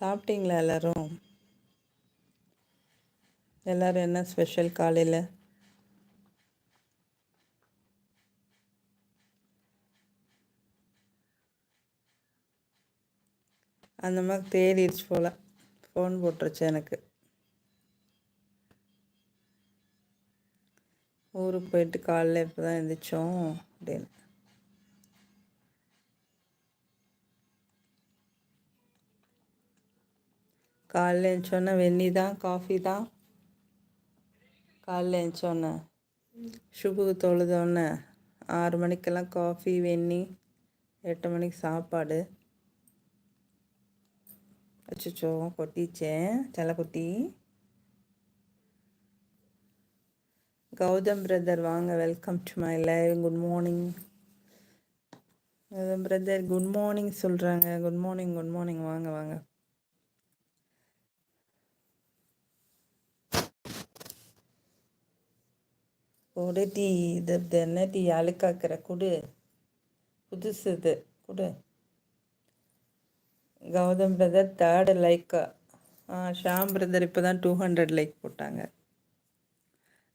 சாப்பிட்டீங்களா எல்லோரும்? எல்லோரும் என்ன ஸ்பெஷல் காலையில்? அந்த மாதிரி தேடிடுச்சு போல், ஃபோன் போட்டுருச்சு எனக்கு. ஊருக்கு போயிட்டு காலையில் இப்போ தான் எழுந்திரிச்சோம் அப்படின்னு. காலையில் எழுந்திரிச்சோன்னே வெந்நி தான், காஃபி தான். காலையில் எழுந்திரிச்சோன்னே சுபுக்கு தொழுதோன்னே 6 மணிக்கெல்லாம் காஃபி வெந்நி, 8 மணிக்கு சாப்பாடு. அச்சோ கொட்டிச்சேன் செல்லக்குட்டி. கௌதம் பிரதர் வாங்க, welcome to my live. Good morning Gautham brother, good morning சொல்கிறாங்க. Good morning, good morning. வாங்க வாங்க. ஒரு டீ, இது என்ன டீ அழுக்காக்கிற குடு, புதுசு இது குடு. கௌதம் பிரதர் 3rd லைக்கா? ஷாம் பிரதர் இப்போ தான் 200 லைக் போட்டாங்க.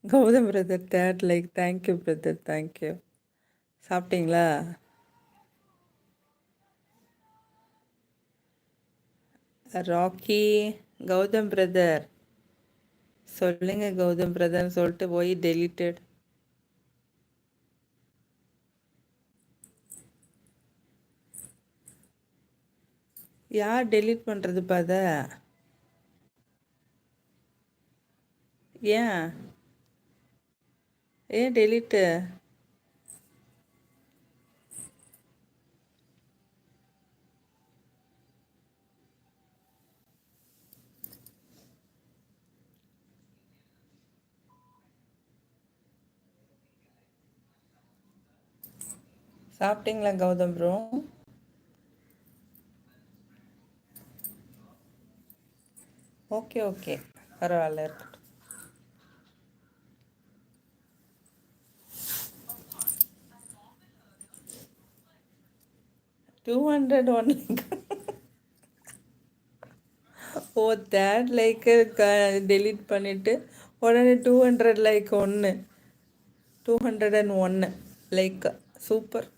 Gautham brother 3rd like. Thank you brother, thank you. சாப்பிட்டீங்களா? ராக்கி, கௌதம் பிரதர் சொல்லுங்க. கௌதம் பிரதர் சொல்லிட்டு போய் டெலிட்டட். யார் டெலீட் பண்ணுறது பாத? ஏன் டெலீட்டு? சாப்பிட்டீங்களா கௌதம் ப்ரோ? ஓகே ஓகே, பரவாயில்ல இருக்கட்டும். 201 லைக். ஓ, 3rd லைக்கு டெலீட் பண்ணிவிட்டு உடனே 200 லைக். 201 லைக். சூப்பர்.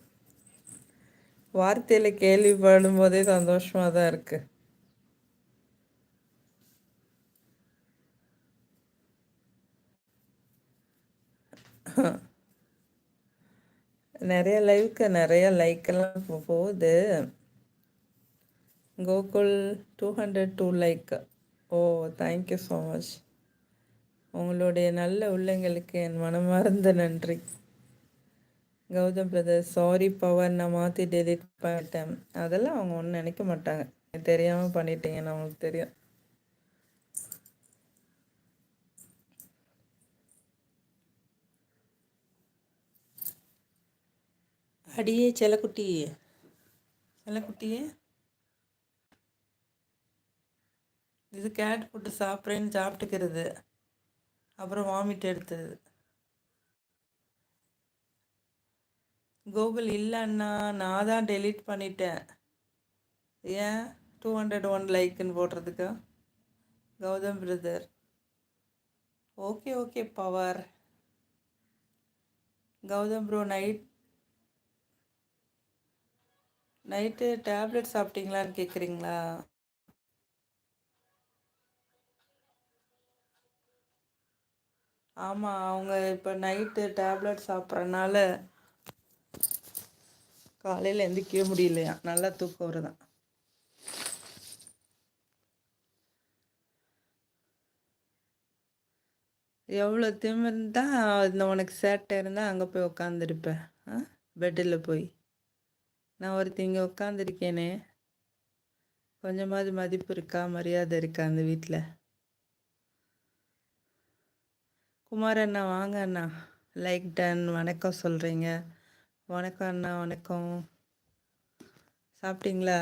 வார்த்தையில் கேள்விப்படும் போதே சந்தோஷமாக தான் இருக்குது. நிறைய லைவுக்கு நிறைய லைக்கெல்லாம் போகுது. கோகுல் 202 லைக். ஓ, தேங்க்யூ ஸோ மச். உங்களுடைய நல்ல உள்ளங்களுக்கு என் மனமார்ந்த நன்றி. கௌதம் பிரதர், சாரி பவர், நான் மாற்றி டெலிட் பண்ணிட்டேன். அதெல்லாம் அவங்க ஒன்றும் நினைக்க மாட்டாங்க. தெரியாமல் பண்ணிட்டீங்கன்னு அவங்களுக்கு தெரியும். அடியே செல்லக்குட்டியே, செல்லக்குட்டியே, இது கேட் போட்டு சாப்பிட்றேன்னு சாப்பிட்டுக்கிறது, அப்புறம் வாமிட் எடுத்தது. கூகுள் இல்லைன்னா நான் தான் டெலீட் பண்ணிட்டேன். ஏன் 201 லைக்குன்னு போடுறதுக்கா? Gautham brother, okay okay power. Gautham bro, night tablet சாப்பிட்டீங்களான்னு கேட்குறீங்களா? ஆமாம், அவங்க இப்போ நைட்டு டேப்லெட் சாப்பிட்றனால காலையில் எந்திரிக்கவே முடியலையா. நல்லா தூக்கம் வருதான். எவ்வளோ திமிருந்தா இந்த உனக்கு சேட்டை இருந்தால் அங்கே போய் உக்காந்துருப்பேன். பெட்டில் போய். நான் ஒருத்தி இங்கே உட்காந்துருக்கேனே, கொஞ்சமாவது மதிப்பு இருக்கா, மரியாதை இருக்கா அந்த வீட்டில்? குமார் அண்ணா வாங்க அண்ணா. Like done. வணக்கம் சொல்கிறீங்க. வணக்கம் அண்ணா, வணக்கம். சாப்பிட்டீங்களா?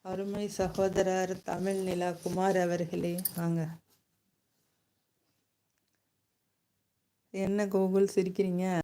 அருமை சகோதரர் தமிழ் நிலா குமார் அவர்களே வாங்க. என்ன கோகுல் சிரிக்கிறீங்க?